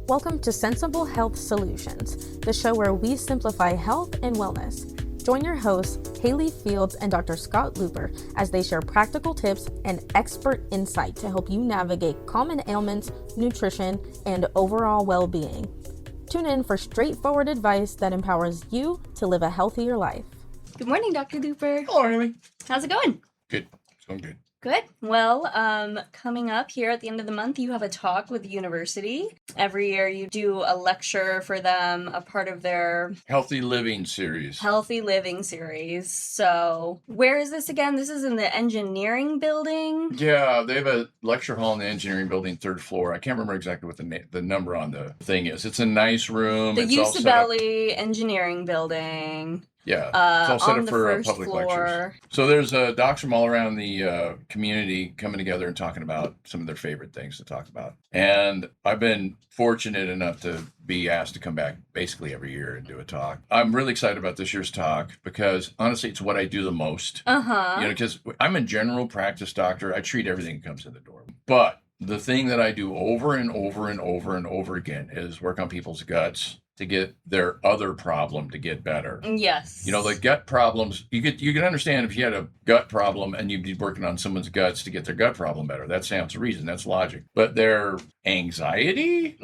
Welcome to Sensible Health Solutions, the show where we simplify health and wellness. Join your hosts, Hallie Fields and Dr. Scott Luper, as they share practical tips and expert insight to help you navigate common ailments, nutrition, and overall well-being. Tune in for straightforward advice that empowers you to live a healthier life. Good morning, Dr. Luper. Hello, Haley. How's it going? Good. It's going good. Good. Well, coming up here at the end of the month, you have a talk with the university. Every year you do a lecture for them, a part of their Healthy Living series. Healthy Living series. So where is this again? This is in the engineering building. Yeah, they have a lecture hall in the engineering building, third floor. I can't remember exactly what the number on the thing is. It's a nice room. The It's all set up. Usabelli Engineering Building. Yeah, it's all set on up the for first public floor. lectures. So there's docs from all around the community coming together and talking about some of their favorite things to talk about. And I've been fortunate enough to be asked to come back basically every year and do a talk. I'm really excited about this year's talk because honestly, it's what I do the most. Because I'm a general practice doctor. I treat everything that comes in the door. But the thing that I do over and over and over and over again is work on people's guts to get their other problem to get better. Yes. You know, the gut problems, you can understand if you had a gut problem and you'd be working on someone's guts to get their gut problem better. That sounds reason, that's logic. But their anxiety,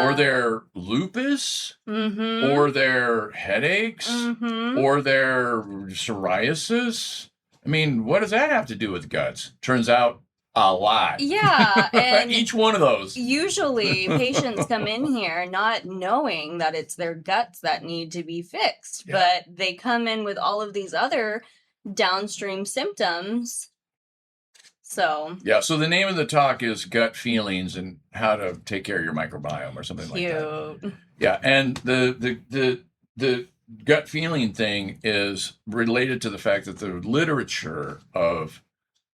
or their lupus, or their headaches, or their psoriasis. I mean, what does that have to do with guts? Turns out a lot. Yeah. And each one of those. Usually patients come in here not knowing that it's their guts that need to be fixed, but they come in with all of these other downstream symptoms. So the name of the talk is Gut Feelings and How to Take Care of Your Microbiome or something like that. Yeah, and the gut feeling thing is related to the fact that the literature of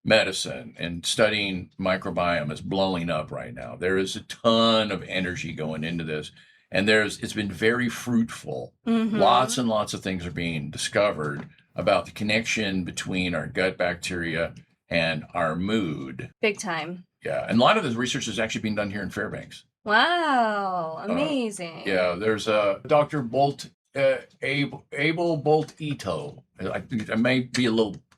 medicine and studying microbiome is blowing up right now. There is a ton of energy going into this, and it's been very fruitful. Lots and lots of things are being discovered about the connection between our gut bacteria and our mood. Big time. Yeah, and a lot of this research is actually being done here in Fairbanks. Wow, amazing. There's a Dr. Bolt, Abel Bolt Ito.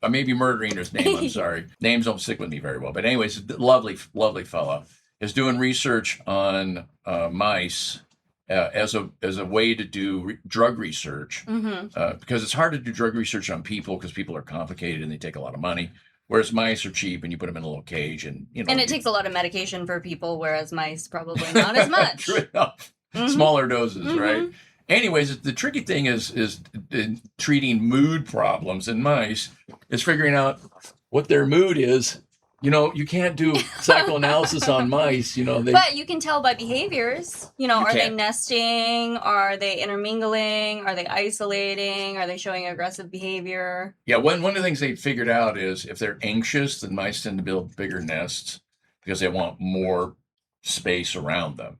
I may be murdering his name. I'm sorry. Names don't stick with me very well. But anyways, lovely fella is doing research on mice as a way to do drug research because it's hard to do drug research on people because people are complicated and they take a lot of money. Whereas mice are cheap and you put them in a little cage and And it takes a lot of medication for people, whereas mice probably not as much. True enough. Smaller doses, right? Anyways, the tricky thing is in treating mood problems in mice is figuring out what their mood is. You know, you can't do psychoanalysis on mice, But you can tell by behaviors. Are they nesting? Are they intermingling? Are they isolating? Are they showing aggressive behavior? Yeah, one of the things they figured out is if they're anxious, then mice tend to build bigger nests because they want more space around them.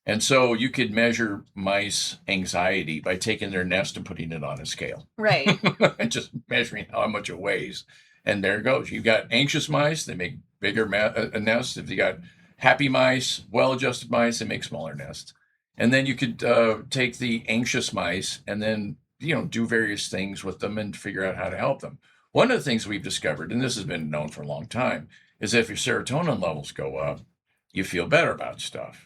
And so you could measure mice anxiety by taking their nest and putting it on a scale. Right. And just measuring how much it weighs. And there it goes. You've got anxious mice, they make bigger nests. If you got happy mice, well-adjusted mice, they make smaller nests. And then you could take the anxious mice and then, do various things with them and figure out how to help them. One of the things we've discovered, and this has been known for a long time, is that if your serotonin levels go up, you feel better about stuff.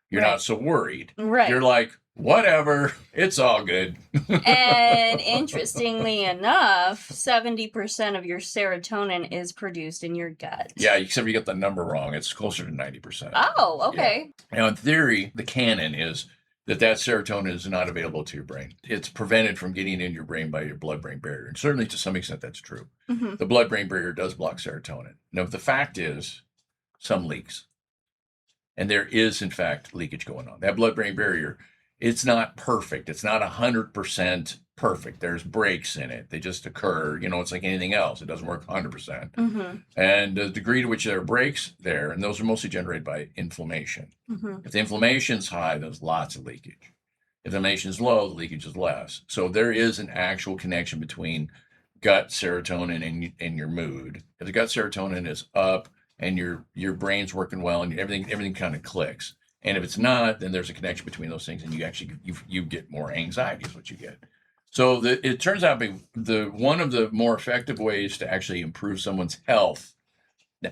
You're not so worried. Right. You're like, whatever, it's all good. And interestingly enough, 70% of your serotonin is produced in your gut. Yeah, except you got the number wrong. It's closer to 90%. Oh, okay. Yeah. Now, in theory, the canon is that serotonin is not available to your brain. It's prevented from getting in your brain by your blood-brain barrier. And certainly to some extent, that's true. The blood-brain barrier does block serotonin. Now, the fact is, some leaks. And there is, in fact, leakage going on. That blood-brain barrier, it's not perfect. It's not 100% perfect. There's breaks in it. They just occur. It's like anything else. It doesn't work 100%. And the degree to which there are breaks there, and those are mostly generated by inflammation. If the inflammation's high, there's lots of leakage. If the inflammation is low, the leakage is less. So there is an actual connection between gut serotonin and your mood. If the gut serotonin is up, and your brain's working well and everything kind of clicks. And if it's not, then there's a connection between those things, and you actually you get more anxiety is what you get. So it turns out one of the more effective ways to actually improve someone's health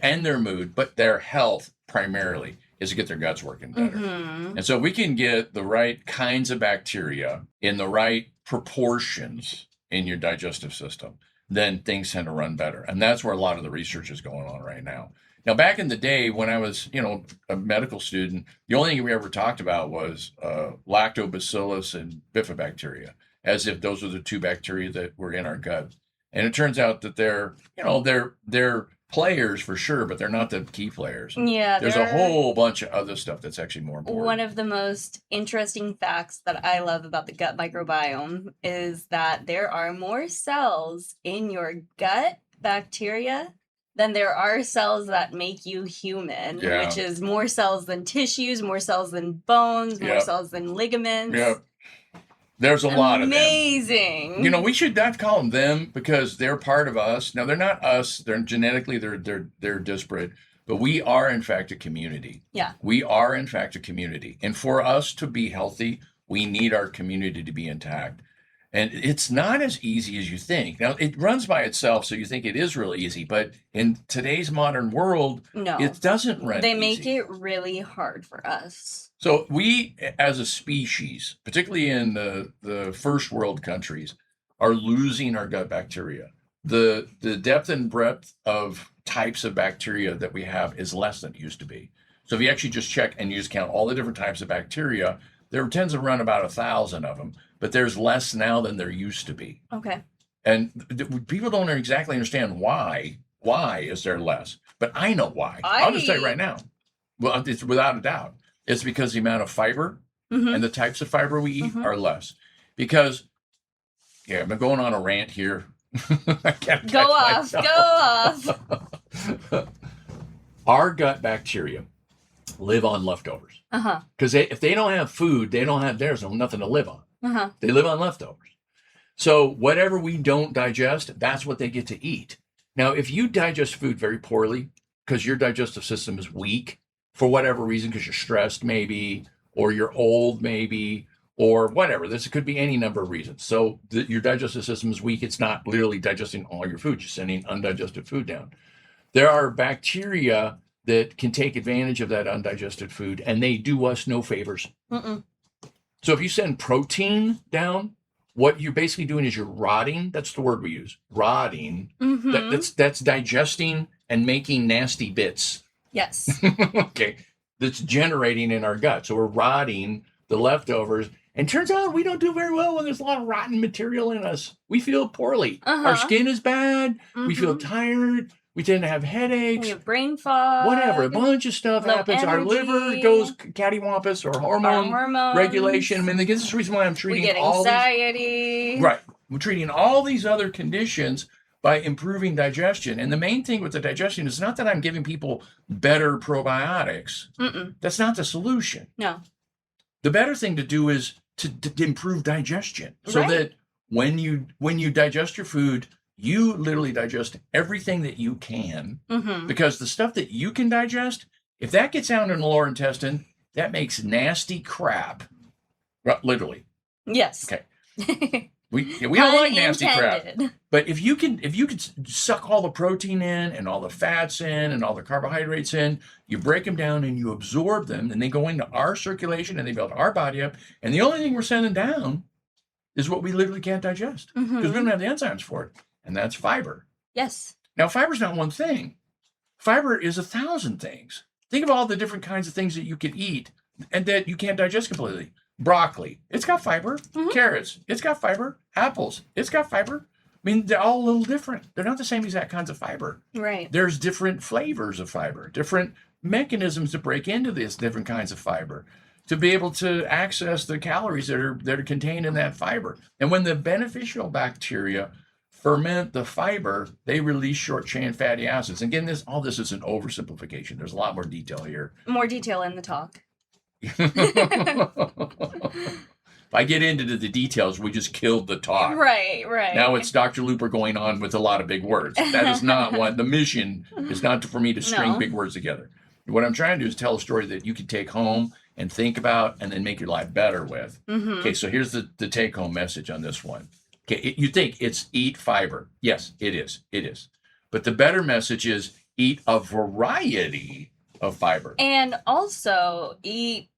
and their mood, but their health primarily, is to get their guts working better. And so we can get the right kinds of bacteria in the right proportions in your digestive system, then things tend to run better. And that's where a lot of the research is going on right now. Now, back in the day when I was, a medical student, the only thing we ever talked about was lactobacillus and bifidobacteria, as if those were the two bacteria that were in our gut. And it turns out that they're players for sure, but they're not the key players. Yeah, there's a whole bunch of other stuff that's actually more important. One of the most interesting facts that I love about the gut microbiome is that there are more cells in your gut bacteria than there are cells that make you human, which is more cells than tissues, more cells than bones, more cells than ligaments. Yeah. There's a lot of them. Amazing. We should not call them because they're part of us. Now, they're not us. They're genetically, they're disparate, but we are, in fact, a community. Yeah. We are, in fact, a community. And for us to be healthy, we need our community to be intact. And it's not as easy as you think. Now, it runs by itself, so you think it is really easy. But in today's modern world, it doesn't run They easy. make it really hard for us. So we, as a species, particularly in the first world countries, are losing our gut bacteria. The depth and breadth of types of bacteria that we have is less than it used to be. So if you actually just check and you just count all the different types of bacteria, there tends to run about 1,000 of them, but there's less now than there used to be. Okay. And people don't exactly understand why. Why is there less? But I know why. I'll just tell you right now. Well, it's without a doubt. It's because the amount of fiber and the types of fiber we eat are less. Because, I've been going on a rant here. I can't Go off. Our gut bacteria live on leftovers. Because if they don't have food, there's nothing to live on. They live on leftovers. So whatever we don't digest, that's what they get to eat. Now, if you digest food very poorly because your digestive system is weak, for whatever reason, because you're stressed maybe, or you're old maybe, or whatever. This could be any number of reasons. So your digestive system is weak. It's not literally digesting all your food. You're sending undigested food down. There are bacteria that can take advantage of that undigested food, and they do us no favors. So if you send protein down, what you're basically doing is you're rotting. That's the word we use, rotting. That's digesting and making nasty bits. Yes. Okay. That's generating in our gut. So we're rotting the leftovers. And turns out we don't do very well when there's a lot of rotten material in us. We feel poorly. Our skin is bad. We feel tired. We tend to have headaches. We have brain fog. Whatever. A bunch of stuff happens. Our liver goes cattywampus or hormone regulation. I mean, this is the reason why I'm treating all these. We get anxiety. Right. We're treating all these other conditions by improving digestion. And the main thing with the digestion is not that I'm giving people better probiotics. That's not the solution. No. The better thing to do is to improve digestion. So that when you digest your food, you literally digest everything that you can. Because the stuff that you can digest, if that gets out in the lower intestine, that makes nasty crap. Literally. Yes. Okay. We don't like nasty crap, but if you could suck all the protein in and all the fats in and all the carbohydrates in, you break them down and you absorb them, and they go into our circulation and they build our body up. And the only thing we're sending down is what we literally can't digest because we don't have the enzymes for it, and that's fiber. Yes. Now, fiber's not one thing. Fiber is 1,000 things. Think of all the different kinds of things that you can eat and that you can't digest completely. Broccoli, it's got fiber. Carrots, it's got fiber. Apples, it's got fiber. I mean, they're all a little different. They're not the same exact kinds of fiber. Right. There's different flavors of fiber, different mechanisms to break into these different kinds of fiber to be able to access the calories that are contained in that fiber. And when the beneficial bacteria ferment the fiber, they release short-chain fatty acids. Again, all this is an oversimplification. There's a lot more detail here. More detail in the talk. If I get into the details, we just killed the talk. Right. Now it's Dr. Luper going on with a lot of big words. That is not what the mission is. Not for me to string big words together. What I'm trying to do is tell a story that you can take home and think about and then make your life better with. Mm-hmm. Okay, so here's the take-home message on this one. Okay, you think it's eat fiber. Yes, it is. It is. But the better message is eat a variety of fiber. And also eat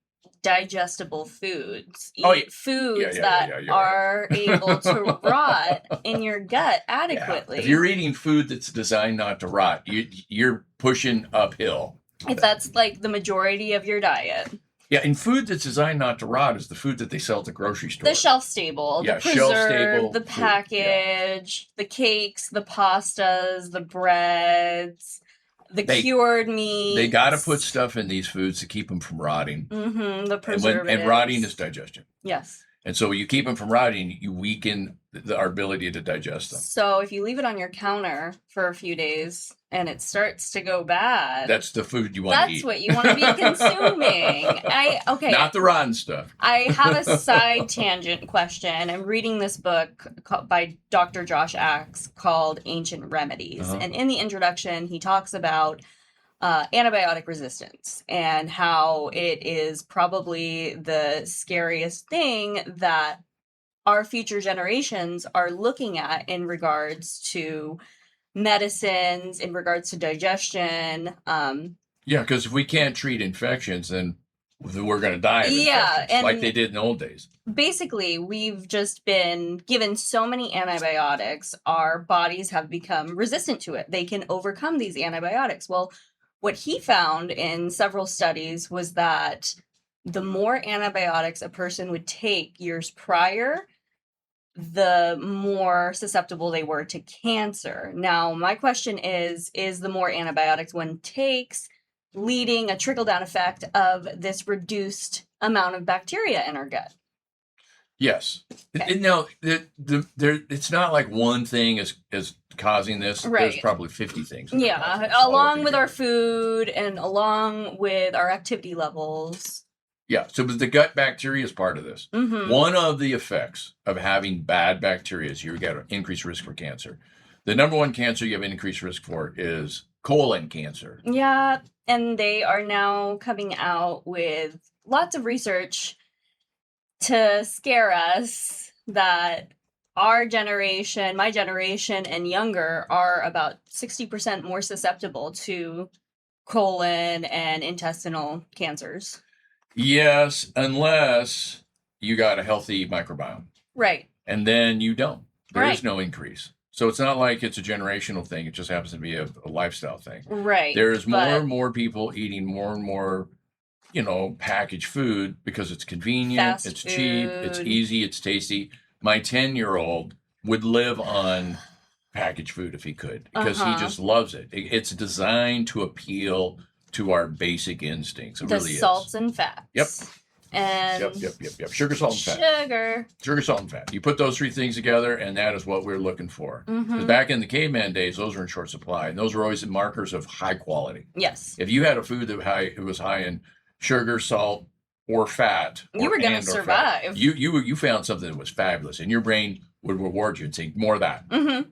digestible foods. Eat foods that are able to rot in your gut adequately. Yeah. If you're eating food that's designed not to rot, you're pushing uphill. If that's like the majority of your diet. Yeah, and food that's designed not to rot is the food that they sell at the grocery store. The shelf stable, the preserved, the package, the cakes, the pastas, the breads, the cured meats. They got to put stuff in these foods to keep them from rotting. Mm-hmm, the preservatives. And rotting is digestion. Yes. And so you keep them from rotting, you weaken our ability to digest them. So if you leave it on your counter for a few days and it starts to go bad, that's the food you want to eat. That's what you want to be consuming. Okay. Not the rotten stuff. I have a side tangent question. I'm reading this book by Dr. Josh Axe called Ancient Remedies. And in the introduction, he talks about antibiotic resistance and how it is probably the scariest thing that our future generations are looking at in regards to medicines, in regards to digestion. Yeah, because if we can't treat infections, then we're going to die of infections, like they did in the old days. Basically, we've just been given so many antibiotics, our bodies have become resistant to it. They can overcome these antibiotics. Well, what he found in several studies was that the more antibiotics a person would take years prior, the more susceptible they were to cancer. Now, my question is the more antibiotics one takes leading a trickle-down effect of this reduced amount of bacteria in our gut? Yes. Okay. Now, it's not like one thing is causing this. Right. There's probably 50 things. Yeah, along with our food and along with our activity levels. Yeah, so the gut bacteria is part of this. Mm-hmm. One of the effects of having bad bacteria is you get an increased risk for cancer. The number one cancer you have increased risk for is colon cancer. Yeah, and they are now coming out with lots of research to scare us that our generation, my generation, and younger are about 60% more susceptible to colon and intestinal cancers. Yes, unless you got a healthy microbiome. Right. And then you don't. There is no increase. So it's not like it's a generational thing. It just happens to be a lifestyle thing. Right. There's more and more people eating more and more, packaged food because it's convenient, it's cheap, it's easy, it's tasty. My 10-year-old would live on packaged food if he could because he just loves it. It's designed to appeal to our basic instincts. It really is. The salts and fats. Yep. And Yep. Sugar, salt, and fat. Sugar, salt, and fat. You put those three things together, and that is what we're looking for. Mm-hmm. Back in the caveman days, those were in short supply, and those were always markers of high quality. Yes. If you had a food that was high in sugar, salt, or fat, you were going to survive. You found something that was fabulous, and your brain would reward you and say, more of that. Mm-hmm.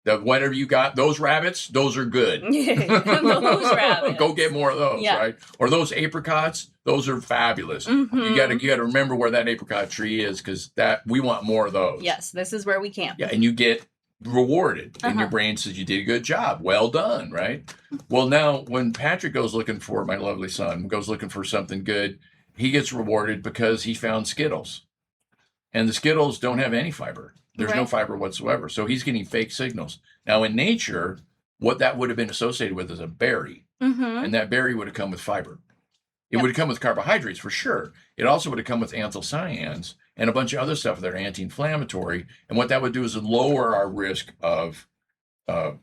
That whatever you got, those rabbits, those are good. Those rabbits. Go get more of those, right? Or those apricots, those are fabulous. Mm-hmm. You got to remember where that apricot tree is because we want more of those. Yes, this is where we camp. Yeah, and you get rewarded, and your brain says you did a good job, well done, right? Well, now when Patrick goes looking for my lovely son goes looking for something good, he gets rewarded because he found Skittles, and the Skittles don't have any fiber. There's no fiber whatsoever. So he's getting fake signals. Now, in nature, what that would have been associated with is a berry. Mm-hmm. And that berry would have come with fiber. It would have come with carbohydrates for sure. It also would have come with anthocyanins and a bunch of other stuff that are anti-inflammatory. And what that would do is lower our risk of colon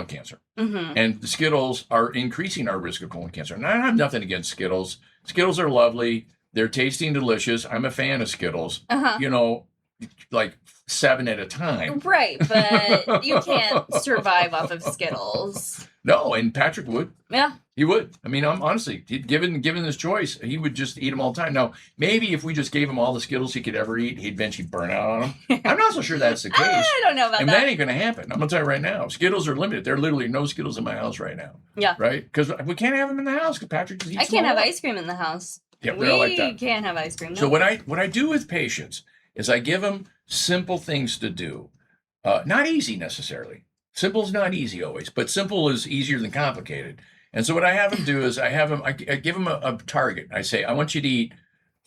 cancer. Mm-hmm. And the Skittles are increasing our risk of colon cancer. And I have nothing against Skittles. Skittles are lovely. They're tasty and delicious. I'm a fan of Skittles. Like 7 at a time. Right, but you can't survive off of Skittles. No, and Patrick would. Yeah. He would. I mean, I'm honestly, given this choice, he would just eat them all the time. Now, maybe if we just gave him all the Skittles he could ever eat, he'd eventually burn out on them. I'm not so sure that's the case. I don't know about that. That ain't going to happen. I'm going to tell you right now. Skittles are limited. There are literally no Skittles in my house right now. Yeah. Right? Because we can't have them in the house because Patrick just eats I can't have ice cream in the house. Yep, we they're like that. can't have ice cream. So No. what I do with patients is I give them simple things to do. Not easy necessarily. Simple is not easy always, but simple is easier than complicated. And so what I have them do is I give them a target. I say, I want you to eat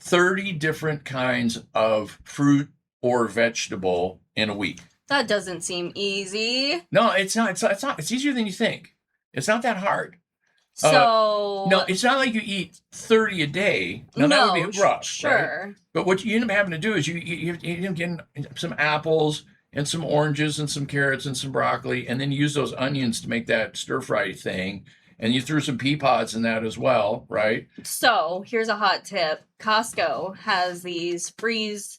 30 different kinds of fruit or vegetable in a week. That doesn't seem easy. No, it's not. It's not. It's easier than you think. It's not that hard. So No, it's not like you eat 30 a day. No, that would be rough. Sure. Right? But what you end up having to do is you end up getting some apples and some oranges and some carrots and some broccoli, and then you use those onions to make that stir fry thing. And you threw some pea pods in that as well, right? So here's a hot tip. Costco has these freeze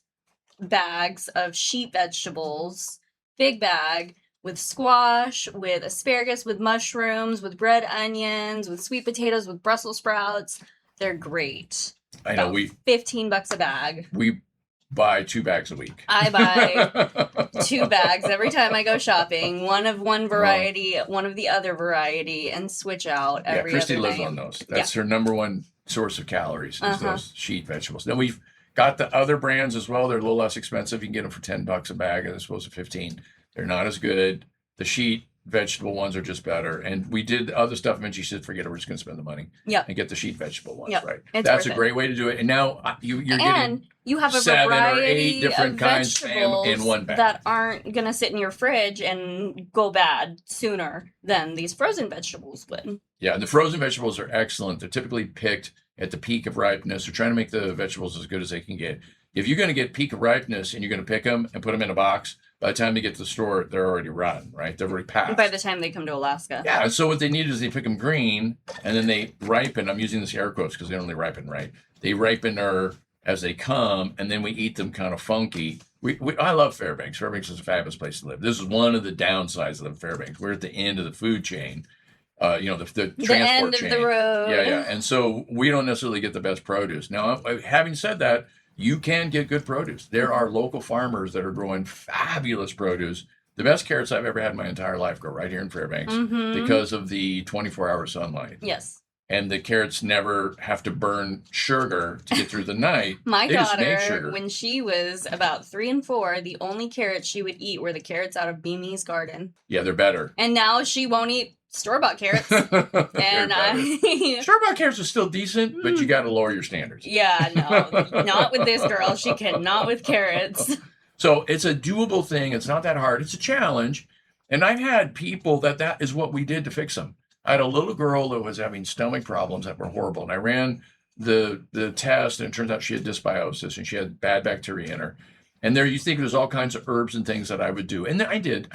bags of sheet vegetables, big bag, with squash, with asparagus, with mushrooms, with red onions, with sweet potatoes, with Brussels sprouts. They're great. I know About $15 a bag. we buy 2 bags a week. I buy 2 bags every time I go shopping. One of one variety, one of the other variety, and switch out every Christy other lives night. on those. That's her number one source of calories is those sheet vegetables. Then we've got the other brands as well. They're a little less expensive. You can get them for $10 a bag, and they're supposed to 15. They're not as good. The sheet vegetable ones are just better. And we did other stuff, and she said, forget it, we're just going to spend the money and get the sheet vegetable ones, right? That's a great way to do it. And now you're getting you have a 7 or 8 variety different of kinds vegetables in one bag that aren't going to sit in your fridge and go bad sooner than these frozen vegetables would. Yeah, and the frozen vegetables are excellent. They're typically picked at the peak of ripeness. They're trying to make the vegetables as good as they can get. If you're going to get peak of ripeness and you're going to pick them and put them in a box, by the time they get to the store, they're already rotten, right? They're already passed. By the time they come to Alaska. Yeah, and so what they need is they pick them green, and then they ripen. I'm using this air quotes because they only ripen, right? They ripen as they come, and then we eat them kind of funky. I love Fairbanks. Fairbanks is a fabulous place to live. This is one of the downsides of Fairbanks. We're at the end of the food chain. The transport end chain. of the road. Yeah. And so we don't necessarily get the best produce. Now, having said that, you can get good produce. There are local farmers that are growing fabulous produce. The best carrots I've ever had in my entire life grow right here in Fairbanks because of the 24-hour sunlight. Yes. And the carrots never have to burn sugar to get through the night. My daughter, when she was about 3 and 4, the only carrots she would eat were the carrots out of Beamy's garden. Yeah, they're better. And now she won't eat store-bought carrots. And store-bought carrots are still decent, but you got to lower your standards. Yeah, no, not with this girl. She cannot with carrots. So it's a doable thing. It's not that hard. It's a challenge. And I've had people that is what we did to fix them. I had a little girl that was having stomach problems that were horrible. And I ran the test, and it turns out she had dysbiosis and she had bad bacteria in her. And there you think there's all kinds of herbs and things that I would do. And I did.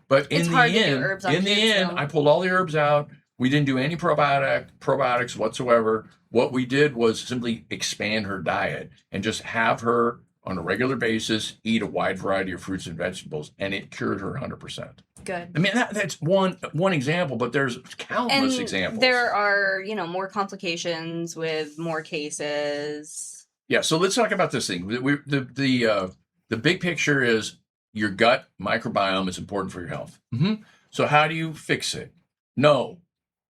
But in the end, I pulled all the herbs out. We didn't do any probiotics whatsoever. What we did was simply expand her diet and just have her on a regular basis eat a wide variety of fruits and vegetables, and it cured her 100%. Good. I mean, that's one example, but there's countless examples. There are, more complications with more cases. Yeah, so let's talk about this thing. The big picture is your gut microbiome is important for your health. So how do you fix it? No,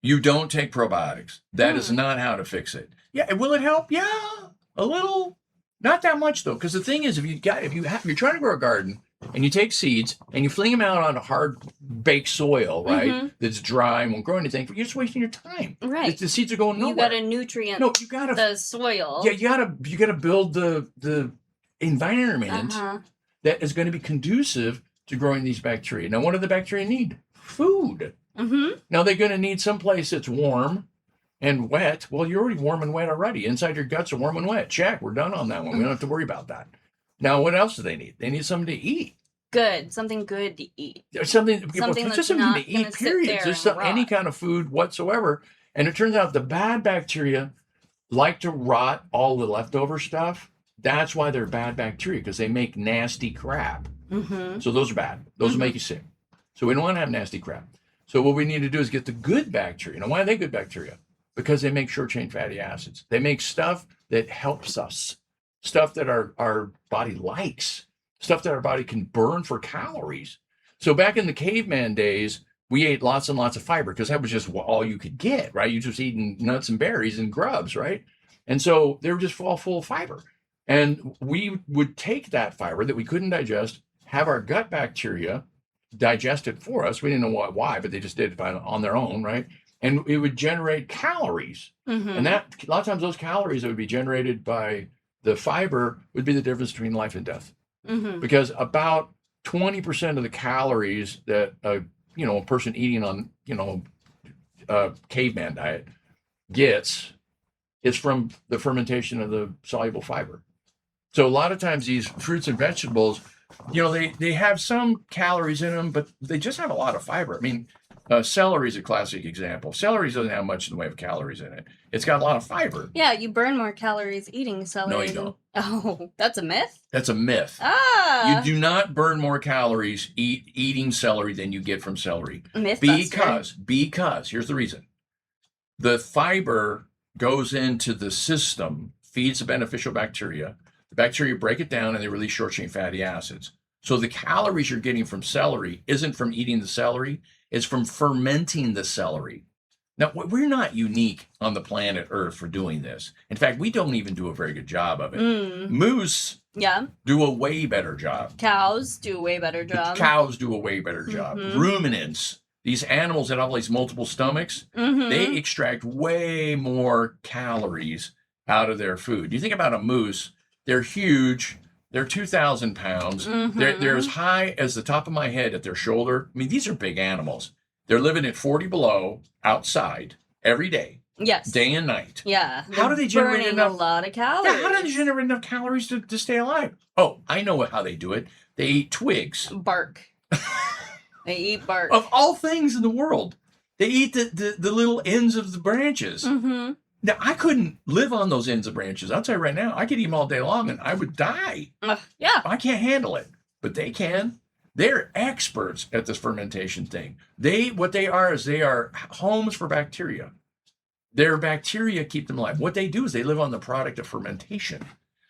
you don't take probiotics. That is not how to fix it. Yeah, will it help? Yeah, a little. Not that much though, because the thing is, if you're trying to grow a garden and you take seeds and you fling them out on hard baked soil, right? That's dry and won't grow anything. You're just wasting your time. Right. The seeds are going nowhere. You got to nutrient. No, you got to the soil. Yeah, you got to build the environment that is going to be conducive to growing these bacteria. Now, what do the bacteria need? Food. Now they're going to need some place that's warm and wet. Well, you're already warm and wet already. Inside your guts are warm and wet. Check. We're done on that one. We don't have to worry about that. Now, what else do they need? They need something to eat. Good. Something good to eat. Something that's just something not to eat, period. Just any kind of food whatsoever. And it turns out the bad bacteria like to rot all the leftover stuff. That's why they're bad bacteria, because they make nasty crap. So those are bad. Those will make you sick. So we don't want to have nasty crap. So what we need to do is get the good bacteria. Now, why are they good bacteria? Because they make short-chain fatty acids. They make stuff that helps us, stuff that our body likes, stuff that our body can burn for calories. So back in the caveman days, we ate lots and lots of fiber because that was just all you could get, right? You just eating nuts and berries and grubs, right? And so they were just all full of fiber. And we would take that fiber that we couldn't digest, have our gut bacteria digest it for us. We didn't know why, but they just did it on their own, right? And it would generate calories. And that, a lot of times those calories that would be generated by the fiber would be the difference between life and death. Because about 20% of the calories that a person eating on a caveman diet gets is from the fermentation of the soluble fiber. So a lot of times these fruits and vegetables, they have some calories in them, but they just have a lot of fiber. I mean, celery is a classic example. Celery doesn't have much in the way of calories in it. It's got a lot of fiber. Yeah, you burn more calories eating celery. No, you don't. Oh, that's a myth? That's a myth. You do not burn more calories eating celery than you get from celery. Because here's the reason. The fiber goes into the system, feeds the beneficial bacteria. The bacteria break it down and they release short-chain fatty acids. So the calories you're getting from celery isn't from eating the celery, it's from fermenting the celery. Now, we're not unique on the planet Earth for doing this. In fact, we don't even do a very good job of it. Moose do a way better job. Cows do a way better job. Ruminants, these animals that have all these multiple stomachs, they extract way more calories out of their food. You think about a moose, they're huge. They're 2,000 pounds. They're as high as the top of my head at their shoulder. I mean, these are big animals. They're living at 40 below outside every day. Yes. Day and night. Yeah. How do they generate enough? A lot of calories. Yeah, how do they generate enough calories to stay alive? Oh, I know how they do it. They eat twigs. Bark. They eat bark. Of all things in the world. They eat the little ends of the branches. Now, I couldn't live on those ends of branches. I'll tell you right now, I could eat them all day long and I would die. Yeah. I can't handle it, but they can. They're experts at this fermentation thing. What they are homes for bacteria. Their bacteria keep them alive. What they do is they live on the product of fermentation.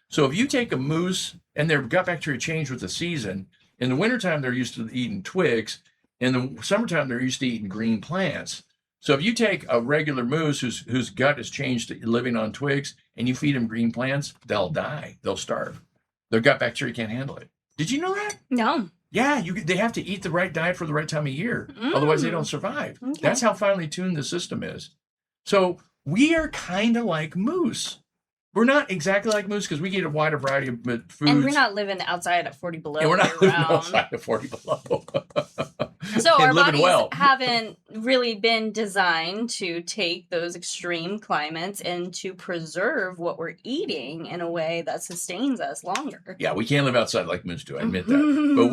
So if you take a moose and their gut bacteria change with the season, in the wintertime, they're used to eating twigs. In the summertime, they're used to eating green plants. So if you take a regular moose whose gut has changed to living on twigs and you feed them green plants, they'll die. They'll starve. Their gut bacteria can't handle it. Did you know that? No. Yeah, they have to eat the right diet for the right time of year. Otherwise, they don't survive. Okay. That's how finely tuned the system is. So we are kind of like moose. We're not exactly like moose because we eat a wider variety of foods. And we're not living outside at 40 below. And we're not living outside at 40 below. So our bodies haven't really been designed to take those extreme climates and to preserve what we're eating in a way that sustains us longer. Yeah, we can't live outside like moose do. I admit that. But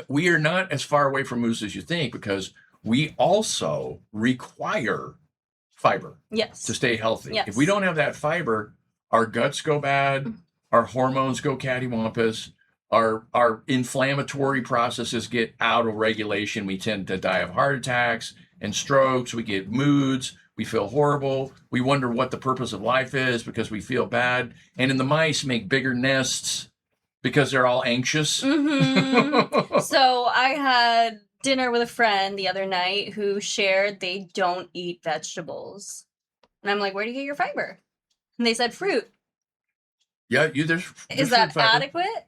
we are not as far away from moose as you think because we also require fiber to stay healthy. Yes. If we don't have that fiber, our guts go bad, our hormones go cattywampus, our inflammatory processes get out of regulation. We tend to die of heart attacks and strokes. We get moods. We feel horrible. We wonder what the purpose of life is because we feel bad. And then the mice make bigger nests because they're all anxious. So I had dinner with a friend the other night who shared they don't eat vegetables. And I'm like, where do you get your fiber? And they said fruit. Yeah, there's Is that adequate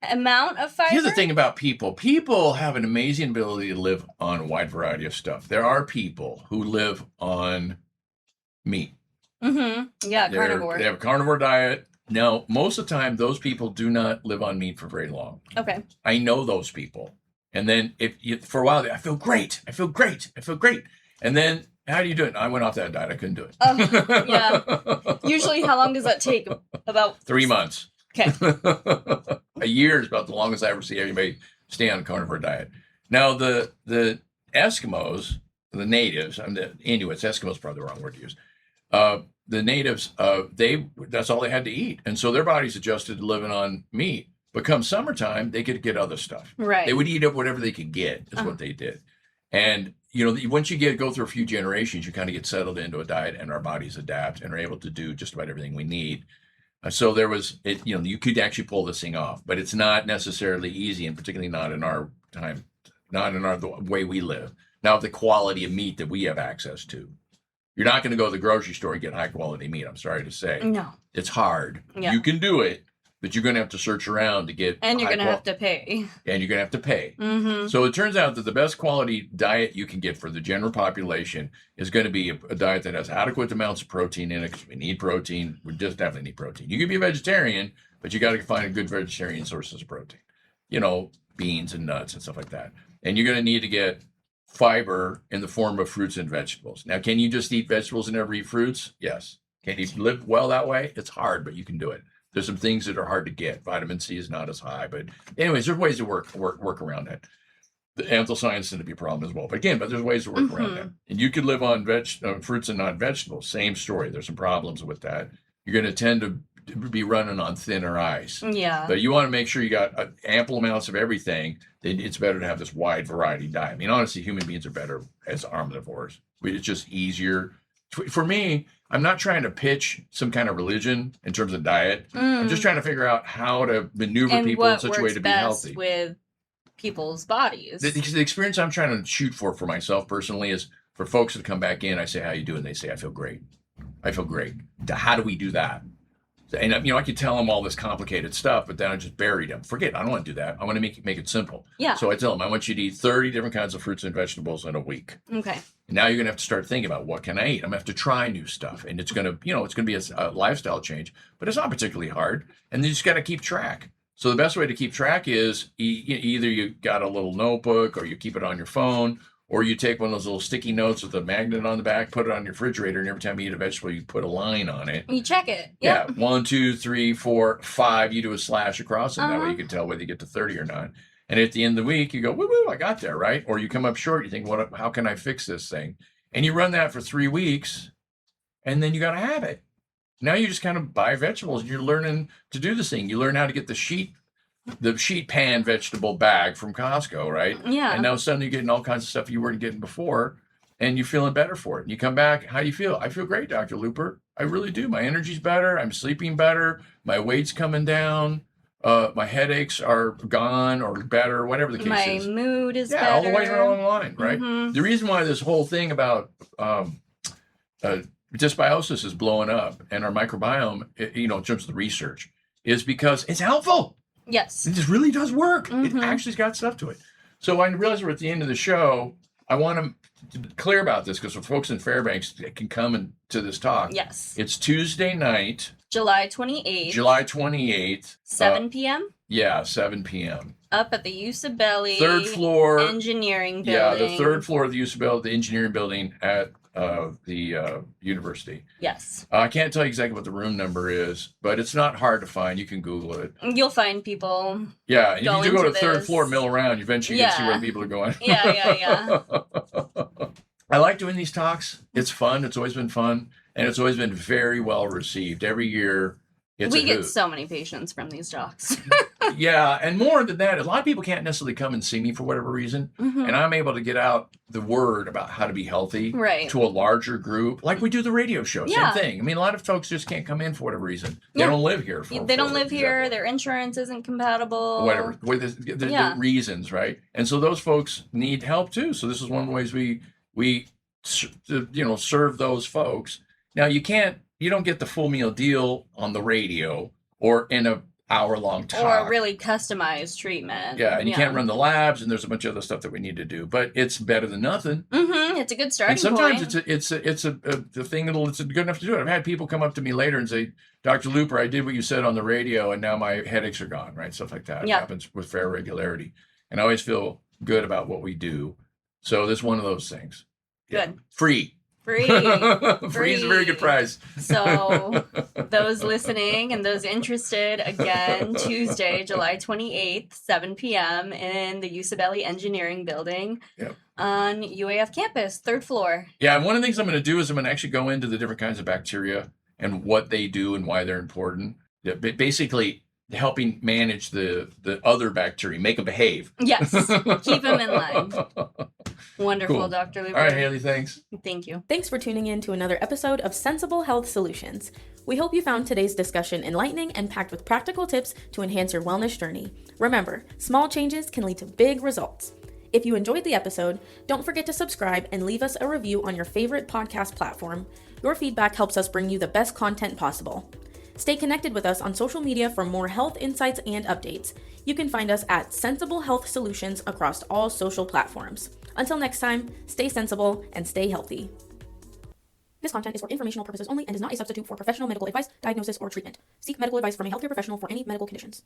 amount of fiber? Here's the thing about people. People have an amazing ability to live on a wide variety of stuff. There are people who live on meat. Yeah, carnivore. They have a carnivore diet. Now, most of the time, those people do not live on meat for very long. Okay. I know those people. And then for a while, I feel great. And then, how do you do it? I went off that diet. I couldn't do it. Yeah. Usually, how long does that take? About 3 months. Okay. A year is about the longest I ever see anybody stay on a carnivore diet. Now, the Eskimos, the natives, the Inuits, Eskimos is probably the wrong word to use. The natives, that's all they had to eat. And so their bodies adjusted to living on meat. But come summertime, they could get other stuff. Right. They would eat up whatever they could get, is what they did. And, once you go through a few generations, you kind of get settled into a diet and our bodies adapt and are able to do just about everything we need. So there was, you could actually pull this thing off, but it's not necessarily easy, and particularly not in our time, not in the way we live. Now, the quality of meat that we have access to. You're not going to go to the grocery store and get high quality meat. I'm sorry to say. No. It's hard. Yeah. You can do it, but you're going to have to search around to get. And you're going to have to pay. And you're going to have to pay. Mm-hmm. So it turns out that the best quality diet you can get for the general population is going to be a diet that has adequate amounts of protein in it, because we need protein. We just definitely need protein. You can be a vegetarian, but you got to find a good vegetarian sources of protein. Beans and nuts and stuff like that. And you're going to need to get fiber in the form of fruits and vegetables. Now, can you just eat vegetables and never eat fruits? Yes. Can you live well that way? It's hard, but you can do it. There's some things that are hard to get. Vitamin C is not as high, but anyways, there's ways to work around that. The anthocyanins tend to be a problem as well, but there's ways to work around that. And you could live on fruits and not vegetables. Same story. There's some problems with that. You're going to tend to be running on thinner ice. Yeah. But you want to make sure you got ample amounts of everything. Then it's better to have this wide variety diet. I mean, honestly, human beings are better as omnivores. It's just easier. For me, I'm not trying to pitch some kind of religion in terms of diet. I'm just trying to figure out how to maneuver people in such a way to be healthy. With people's bodies. The experience I'm trying to shoot for myself personally is for folks that come back in, I say, how you doing? They say, I feel great. I feel great. How do we do that? And I could tell them all this complicated stuff, but then I just buried them. Forget it. I don't want to do that. I want to make it simple. Yeah. So I tell them, I want you to eat 30 different kinds of fruits and vegetables in a week. Okay. And now you're going to have to start thinking about, what can I eat? I'm going to have to try new stuff. And it's going to, it's going to be a lifestyle change, but it's not particularly hard. And you just got to keep track. So the best way to keep track is either you got a little notebook, or you keep it on your phone, or you take one of those little sticky notes with a magnet on the back, put it on your refrigerator, and every time you eat a vegetable, you put a line on it. You check it. Yep. Yeah. 1, 2, 3, 4, 5. You do a slash across it. That way you can tell whether you get to 30 or not. And at the end of the week, you go, woo, I got there, right? Or you come up short. You think, how can I fix this thing? And you run that for 3 weeks, and then you got to have it. Now you just kind of buy vegetables. You're learning to do this thing. You learn how to get the sheet pan vegetable bag from Costco, right? Yeah. And now suddenly you're getting all kinds of stuff you weren't getting before, and you're feeling better for it. And you come back, how do you feel? I feel great, Dr. Luper. I really do. My energy's better. I'm sleeping better. My weight's coming down. My headaches are gone or better, whatever the case is. My mood is better. All the way along the line, right? Mm-hmm. The reason why this whole thing about dysbiosis is blowing up and our microbiome, in terms of the research, is because it's helpful. Yes. It just really does work. Mm-hmm. It actually's got stuff to it. So I realize we're at the end of the show. I want to be clear about this, because folks in Fairbanks can come to this talk. Yes. It's Tuesday night. July 28th. 7 p.m.? Yeah, 7 p.m. Up at the Usabelli. Third floor. Engineering building. Yeah, the third floor of the Usabelli, the engineering building at the university. Yes. I can't tell you exactly what the room number is, but it's not hard to find. You can Google it. You'll find people. Yeah, and if you go to the third floor, mill around, eventually you can see where people are going. Yeah. I like doing these talks. It's fun. It's always been fun. And it's always been very well received. Every year, we get so many patients from these talks. Yeah, and more than that, a lot of people can't necessarily come and see me for whatever reason. Mm-hmm. And I'm able to get out the word about how to be healthy to a larger group. Like we do the radio show, same thing. I mean, a lot of folks just can't come in for whatever reason. They don't live here. They don't live here. Their insurance isn't compatible. Whatever. The reasons, right? And so those folks need help too. So this is one of the ways we serve those folks. Now, you don't get the full meal deal on the radio or in a hour-long talk. Or a really customized treatment. Yeah, and you can't run the labs, and there's a bunch of other stuff that we need to do. But it's better than nothing. Mm-hmm. It's a good starting point. And sometimes it's a thing it's good enough to do it. I've had people come up to me later and say, Dr. Luper, I did what you said on the radio, and now my headaches are gone, right? Stuff like that. It happens with fair regularity. And I always feel good about what we do. So this is one of those things. Good. Yeah. Free. Free is a very good prize. So those listening and those interested, again, Tuesday, July 28th, 7 p.m. in the Usabelli Engineering Building on UAF campus, third floor. Yeah, and one of the things I'm going to do is I'm going to actually go into the different kinds of bacteria and what they do and why they're important. Basically, helping manage the other bacteria, make them behave. Yes, keep them in line. Wonderful, cool. Dr. Luper. All right, Haley, thanks. Thank you. Thanks for tuning in to another episode of Sensible Health Solutions. We hope you found today's discussion enlightening and packed with practical tips to enhance your wellness journey. Remember, small changes can lead to big results. If you enjoyed the episode, don't forget to subscribe and leave us a review on your favorite podcast platform. Your feedback helps us bring you the best content possible. Stay connected with us on social media for more health insights and updates. You can find us at Sensible Health Solutions across all social platforms. Until next time, stay sensible and stay healthy. This content is for informational purposes only and is not a substitute for professional medical advice, diagnosis, or treatment. Seek medical advice from a healthcare professional for any medical conditions.